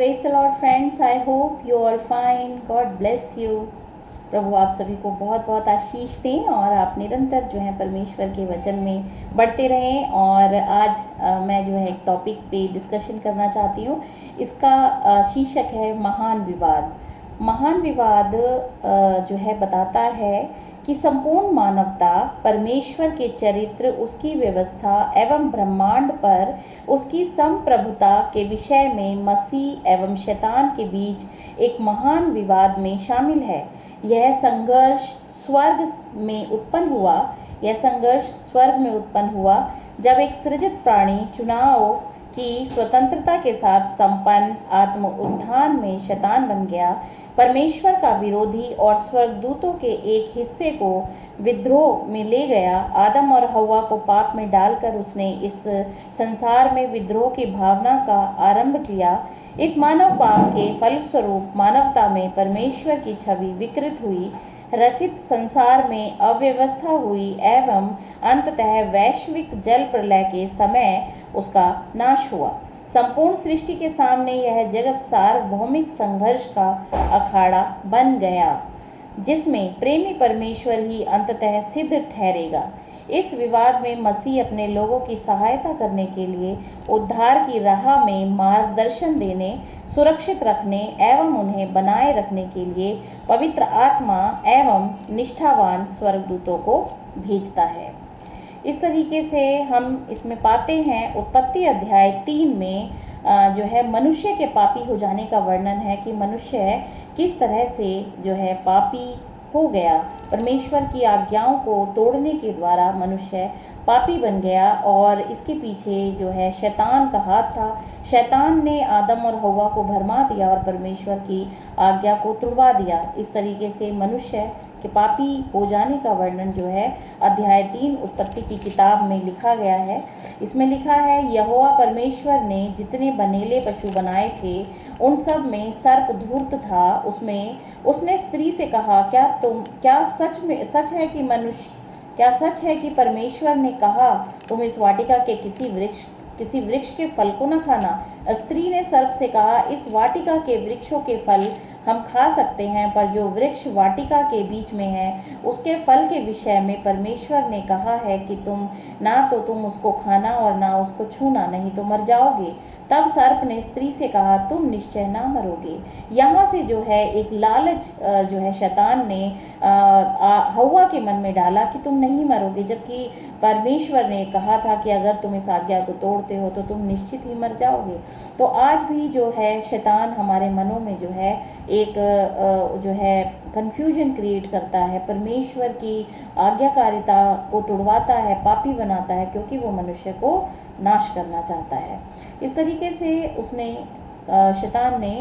Praise the Lord friends, I hope you all fine. God bless you. प्रभु आप सभी को बहुत बहुत आशीष दें और आप निरंतर जो है परमेश्वर के वचन में बढ़ते रहें. और आज मैं जो है एक टॉपिक पे डिस्कशन करना चाहती हूँ. इसका शीर्षक है महान विवाद. महान विवाद जो है बताता है कि संपूर्ण मानवता परमेश्वर के चरित्र, उसकी व्यवस्था एवं ब्रह्मांड पर उसकी संप्रभुता के विषय में मसीह एवं शैतान के बीच एक महान विवाद में शामिल है. यह संघर्ष स्वर्ग में उत्पन्न हुआ जब एक सृजित प्राणी चुनाव की स्वतंत्रता के साथ संपन्न आत्म उत्थान में शैतान बन गया. परमेश्वर का विरोधी और स्वर्गदूतों के एक हिस्से को विद्रोह में ले गया. आदम और हव्वा को पाप में डालकर उसने इस संसार में विद्रोह की भावना का आरंभ किया. इस मानव पाप के फलस्वरूप मानवता में परमेश्वर की छवि विकृत हुई, रचित संसार में अव्यवस्था हुई एवं अंततः वैश्विक जल प्रलय के समय उसका नाश हुआ. संपूर्ण सृष्टि के सामने यह जगत सार्वभौमिक संघर्ष का अखाड़ा बन गया, जिसमें प्रेमी परमेश्वर ही अंततः सिद्ध ठहरेगा. इस विवाद में मसीह अपने लोगों की सहायता करने के लिए उद्धार की राह में मार्गदर्शन देने, सुरक्षित रखने एवं उन्हें बनाए रखने के लिए पवित्र आत्मा एवं निष्ठावान स्वर्गदूतों को भेजता है. इस तरीके से हम इसमें पाते हैं उत्पत्ति अध्याय 3 में जो है मनुष्य के पापी हो जाने का वर्णन है कि मनुष्य किस तरह से जो है पापी हो गया. परमेश्वर की आज्ञाओं को तोड़ने के द्वारा मनुष्य पापी बन गया और इसके पीछे जो है शैतान का हाथ था. शैतान ने आदम और हव्वा को भरमा दिया और परमेश्वर की आज्ञा को तुड़वा दिया. इस तरीके से मनुष्य के पापी हो जाने का वर्णन जो है अध्याय 3 उत्पत्ति की किताब में लिखा गया है. इसमें लिखा है, यहोवा परमेश्वर ने जितने बनेले पशु बनाए थे उन सब में सर्प धूर्त था. उसने स्त्री से कहा, क्या सच है कि परमेश्वर ने कहा तुम इस वाटिका के किसी वृक्ष के फल को न खाना. स्त्री ने सर्प से कहा, इस वाटिका के वृक्षों के फल हम खा सकते हैं, पर जो वृक्ष वाटिका के बीच में है उसके फल के विषय में परमेश्वर ने कहा है कि तुम उसको खाना और ना उसको छूना, नहीं तो मर जाओगे. तब सर्प ने स्त्री से कहा, तुम निश्चय ना मरोगे. यहाँ से जो है एक लालच जो है शैतान ने हव्वा के मन में डाला कि तुम नहीं मरोगे, जबकि परमेश्वर ने कहा था कि अगर तुम इस आज्ञा को तोड़ते हो तो तुम निश्चित ही मर जाओगे. तो आज भी जो है शैतान हमारे मनों में जो है एक जो है कन्फ्यूजन क्रिएट करता है, परमेश्वर की आज्ञाकारिता को तुड़वाता है, पापी बनाता है, क्योंकि वो मनुष्य को नाश करना चाहता है. इस तरीके से शैतान ने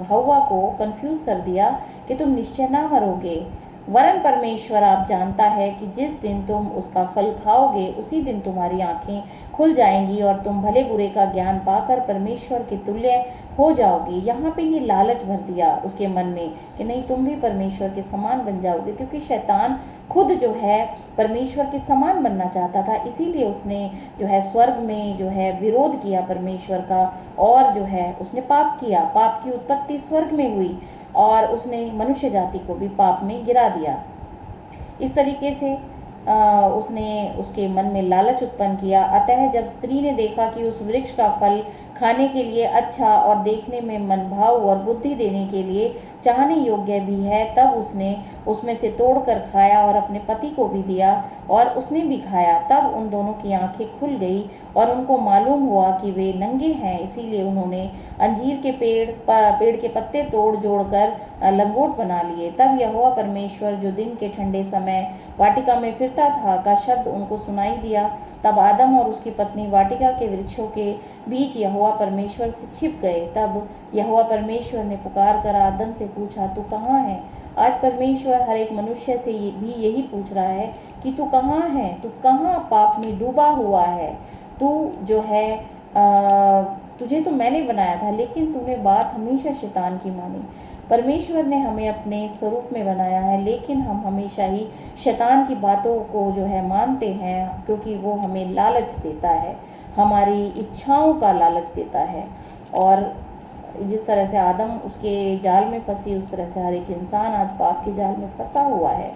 हव्वा को कंफ्यूज कर दिया कि तुम निश्चय ना मरोगे, वरन परमेश्वर आप जानता है कि जिस दिन तुम उसका फल खाओगे उसी दिन तुम्हारी आंखें खुल जाएंगी और तुम भले बुरे का ज्ञान पाकर परमेश्वर के तुल्य हो जाओगे. यहाँ पे ये लालच भर दिया उसके मन में कि नहीं, तुम भी परमेश्वर के समान बन जाओगे, क्योंकि शैतान खुद जो है परमेश्वर के समान बनना चाहता था. इसीलिए उसने जो है स्वर्ग में जो है विरोध किया परमेश्वर का और जो है उसने पाप किया. पाप की उत्पत्ति स्वर्ग में हुई और उसने मनुष्य जाति को भी पाप में गिरा दिया. इस तरीके से उसने उसके मन में लालच उत्पन्न किया. अतः जब स्त्री ने देखा कि उस वृक्ष का फल खाने के लिए अच्छा और देखने में मनभाव और बुद्धि देने के लिए चाहने योग्य भी है, तब उसने उसमें से तोड़कर खाया और अपने पति को भी दिया और उसने भी खाया. तब उन दोनों की आंखें खुल गई और उनको मालूम हुआ कि वे नंगे हैं. इसीलिए उन्होंने अंजीर के पेड़ के पत्ते तोड़ जोड़कर लंगोट बना लिए. तब यहोवा परमेश्वर जो दिन के ठंडे समय वाटिका में फिरता था का शब्द उनको सुनाई दिया. तब आदम और उसकी पत्नी वाटिका के वृक्षों के बीच यहोवा परमेश्वर से छिप गए. तब यहोवा परमेश्वर ने पुकार कर आदम से पूछा, तू कहाँ है? आज परमेश्वर हर एक मनुष्य से भी यही पूछ रहा है कि तू कहाँ है, तू कहाँ पाप में डूबा हुआ है. तू जो है तुझे तो मैंने बनाया था, लेकिन तूने बात हमेशा शैतान की मानी. परमेश्वर ने हमें अपने स्वरूप में बनाया है, लेकिन हम हमेशा ही शैतान की बातों को जो है मानते हैं, क्योंकि वो हमें लालच देता है, हमारी इच्छाओं का लालच देता है. और जिस तरह से आदम उसके जाल में फंसी, उस तरह से हर एक इंसान आज पाप के जाल में फंसा हुआ है।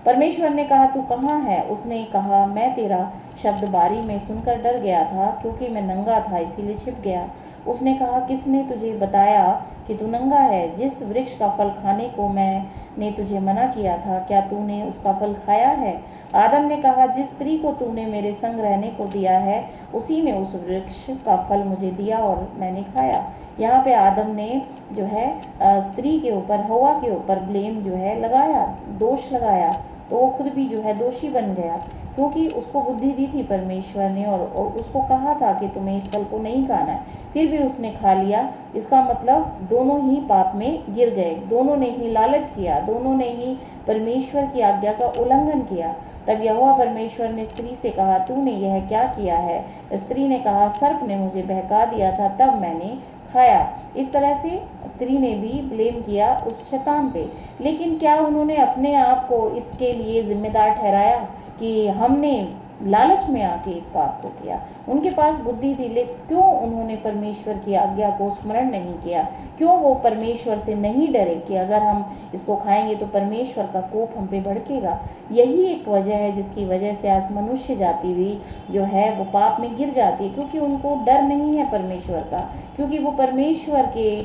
परमेश्वर ने कहा, तू कहाँ है? उसने कहा, मैं तेरा शब्द बारी में सुनकर डर गया था, क्योंकि मैं नंगा था इसीलिए छिप गया। उसने कहा, किसने तुझे बताया कि तू नंगा है? जिस वृक्ष का फल खाने को मैंने तुझे मना किया था, क्या तूने उसका फल खाया है? आदम ने कहा, जिस स्त्री को तूने मेरे संग रहने को दिया है, उसी ने उस वृक्ष का फल मुझे दिया और मैंने खाया। यहाँ पे आदम ने जो है स्त्री के ऊपर, हवा के ऊपर ब्लेम जो है लगाया, दोष लगाया, तो वो खुद भी जो है दोषी बन गया, क्योंकि उसको बुद्धि दी थी परमेश्वर ने और उसको कहा था कि तुम्हें इस फल को नहीं खाना है, फिर भी उसने खा लिया। इसका मतलब दोनों ही पाप में गिर गए, दोनों ने ही लालच किया, दोनों ने ही परमेश्वर की आज्ञा का उल्लंघन किया। तब यहोवा परमेश्वर ने स्त्री से कहा, तूने यह क्या किया है? स्त्री ने कहा, सर्प ने मुझे बहका दिया था, तब मैंने खाया। इस तरह से स्त्री ने भी ब्लेम किया उस शैतान पे। लेकिन क्या उन्होंने अपने आप को इसके लिए जिम्मेदार ठहराया कि हमने लालच में आके इस पाप को किया? उनके पास बुद्धि थी, लेकिन क्यों उन्होंने परमेश्वर की आज्ञा को स्मरण नहीं किया? क्यों वो परमेश्वर से नहीं डरे कि अगर हम इसको खाएंगे तो परमेश्वर का कोप हम पे भड़केगा? यही एक वजह है जिसकी वजह से आज मनुष्य जाति भी जो है वो पाप में गिर जाती है, क्योंकि उनको डर नहीं है परमेश्वर का, क्योंकि वो परमेश्वर के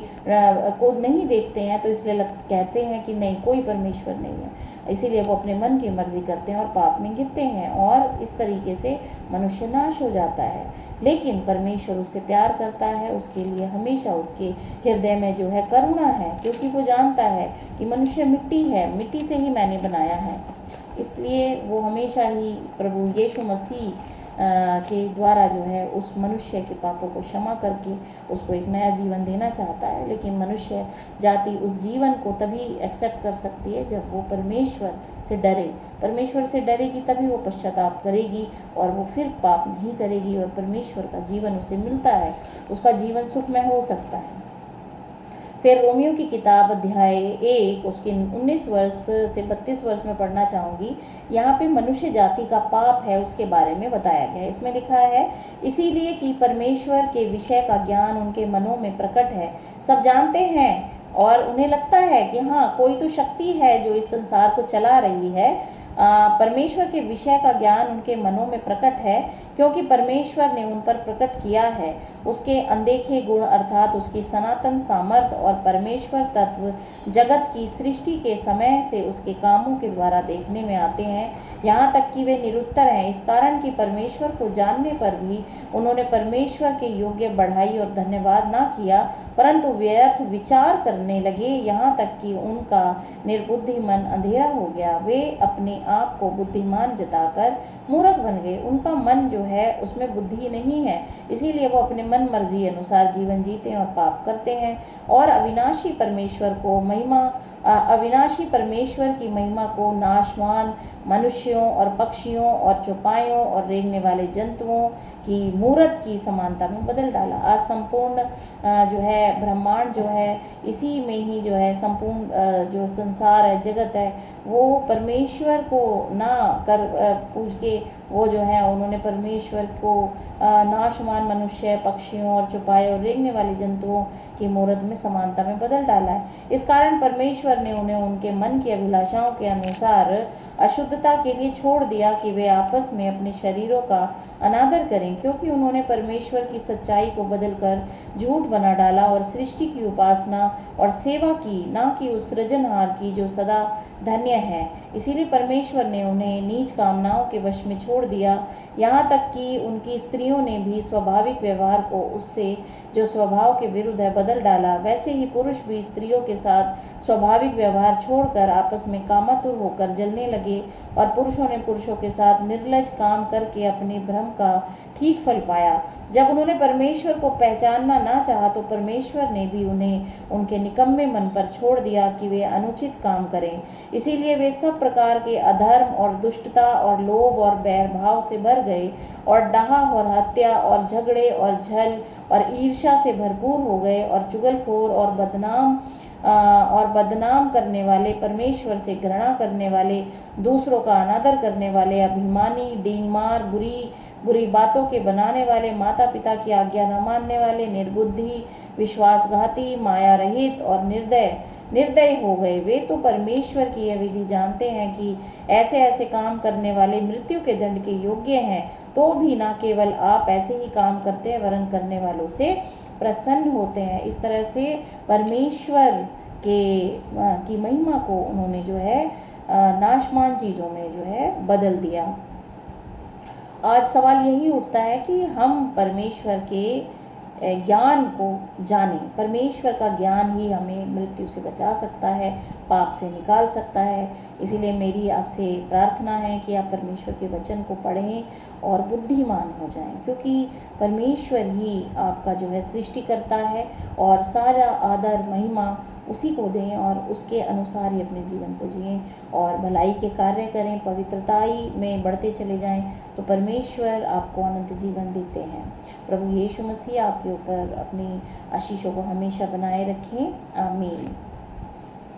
को नहीं देखते हैं, तो इसलिए कहते हैं कि नहीं, कोई परमेश्वर नहीं है, इसीलिए वो अपने मन की मर्जी करते हैं और पाप में गिरते हैं, और इस तरीके से मनुष्य नाश हो जाता है। लेकिन परमेश्वर उससे प्यार करता है, उसके लिए हमेशा उसके हृदय में जो है करुणा है, क्योंकि वो जानता है कि मनुष्य मिट्टी है, मिट्टी से ही मैंने बनाया है। इसलिए वो हमेशा ही प्रभु यीशु मसीह के द्वारा जो है उस मनुष्य के पापों को क्षमा करके उसको एक नया जीवन देना चाहता है। लेकिन मनुष्य जाति उस जीवन को तभी एक्सेप्ट कर सकती है जब वो परमेश्वर से डरे। परमेश्वर से डरेगी तभी वो पश्चाताप करेगी और वो फिर पाप नहीं करेगी, और परमेश्वर का जीवन उसे मिलता है, उसका जीवन सुखमय हो सकता है। फिर रोमियो की किताब अध्याय 1 उसके 19 वर्ष से 32 वर्ष में पढ़ना चाहूँगी। यहाँ पे मनुष्य जाति का पाप है उसके बारे में बताया गया है। इसमें लिखा है, इसीलिए कि परमेश्वर के विषय का ज्ञान उनके मनों में प्रकट है। सब जानते हैं और उन्हें लगता है कि हाँ, कोई तो शक्ति है जो इस संसार को चला रही है। परमेश्वर के विषय का ज्ञान उनके मनों में प्रकट है, क्योंकि परमेश्वर ने उन पर प्रकट किया है। उसके अनदेखे गुण अर्थात उसकी सनातन सामर्थ और परमेश्वर तत्व जगत की सृष्टि के समय से उसके कामों के द्वारा देखने में आते हैं, यहाँ तक कि वे निरुत्तर हैं, इस कारण कि परमेश्वर को जानने पर भी उन्होंने परमेश्वर के योग्य बढ़ाई और धन्यवाद ना किया, परंतु व्यर्थ विचार करने लगे, यहाँ तक कि उनका निर्बुद्धि मन अंधेरा हो गया। वे अपने आप को बुद्धिमान जताकर मूर्ख बन गए। उनका मन जो है उसमें बुद्धि नहीं है, इसीलिए वो अपने मन मर्जी अनुसार जीवन जीते हैं और पाप करते हैं, और अविनाशी परमेश्वर की महिमा को नाशवान मनुष्यों और पक्षियों और चौपायों और रेंगने वाले जंतुओं की मूरत की समानता में बदल डाला। आज संपूर्ण जो है ब्रह्मांड जो है, इसी में ही जो है संपूर्ण जो संसार है, जगत है, वो परमेश्वर को ना कर पूछ के वो जो है उन्होंने परमेश्वर को नाशवान मनुष्य, पक्षियों और चौपाए और रेंगने वाले जंतुओं की मूरत में समानता में बदल डाला है। इस कारण परमेश्वर ने उन्हें उनके मन की अभिलाषाओं के अनुसार अशुद्धता के लिए छोड़ दिया कि वे आपस में अपने शरीरों का अनादर करें, क्योंकि उन्होंने परमेश्वर की सच्चाई को बदलकर झूठ बना डाला और सृष्टि की उपासना और सेवा की, ना कि उस सृजनहार की जो सदा धन्य है। इसीलिए परमेश्वर ने उन्हें नीच कामनाओं के वश में छोड़ दिया, यहाँ तक कि उनकी स्त्रियों ने भी स्वाभाविक व्यवहार को उससे जो स्वभाव के विरुद्ध है बदल डाला। वैसे ही पुरुष भी स्त्रियों के साथ स्वाभाविक व्यवहार छोड़कर आपस में कामातुर होकर जलने लगे, और पुरुषों ने पुरुषों के साथ निर्लज काम करके अपने भ्रम का ठीक फल पाया। जब उन्होंने परमेश्वर को पहचानना ना चाहा तो परमेश्वर ने भी उन्हें उनके निकम्मे मन पर छोड़ दिया कि वे अनुचित काम करें। इसीलिए वे सब प्रकार के अधर्म और दुष्टता और लोभ और बैर भाव से भर गए, और डाह और हत्या और झगड़े और छल और ईर्ष्या से भरपूर हो गए, और चुगलखोर और बदनाम करने वाले, परमेश्वर से घृणा करने वाले, दूसरों का अनादर करने वाले, अभिमानी, डींगमार, बुरी बातों के बनाने वाले, माता पिता की आज्ञा न मानने वाले, निर्बुद्धि, विश्वासघाती, माया रहित और निर्दय हो गए। वे तो परमेश्वर की यह विधि जानते हैं कि ऐसे ऐसे काम करने वाले मृत्यु के दंड के योग्य हैं, तो भी न केवल आप ऐसे ही काम करते हैं वरन करने वालों से प्रसन्न होते हैं। इस तरह से परमेश्वर की महिमा को उन्होंने जो है नाशमान चीज़ों में जो है बदल दिया। आज सवाल यही उठता है कि हम परमेश्वर के ज्ञान को जानें। परमेश्वर का ज्ञान ही हमें मृत्यु से बचा सकता है, पाप से निकाल सकता है। इसीलिए मेरी आपसे प्रार्थना है कि आप परमेश्वर के वचन को पढ़ें और बुद्धिमान हो जाएं, क्योंकि परमेश्वर ही आपका जो है सृष्टि करता है और सारा आदर महिमा उसी को दें और उसके अनुसार ही अपने जीवन को जिएं और भलाई के कार्य करें, पवित्रताई में बढ़ते चले जाएं, तो परमेश्वर आपको अनंत जीवन देते हैं। प्रभु यीशु मसीह आपके ऊपर अपनी आशीषों को हमेशा बनाए रखें। आमीन।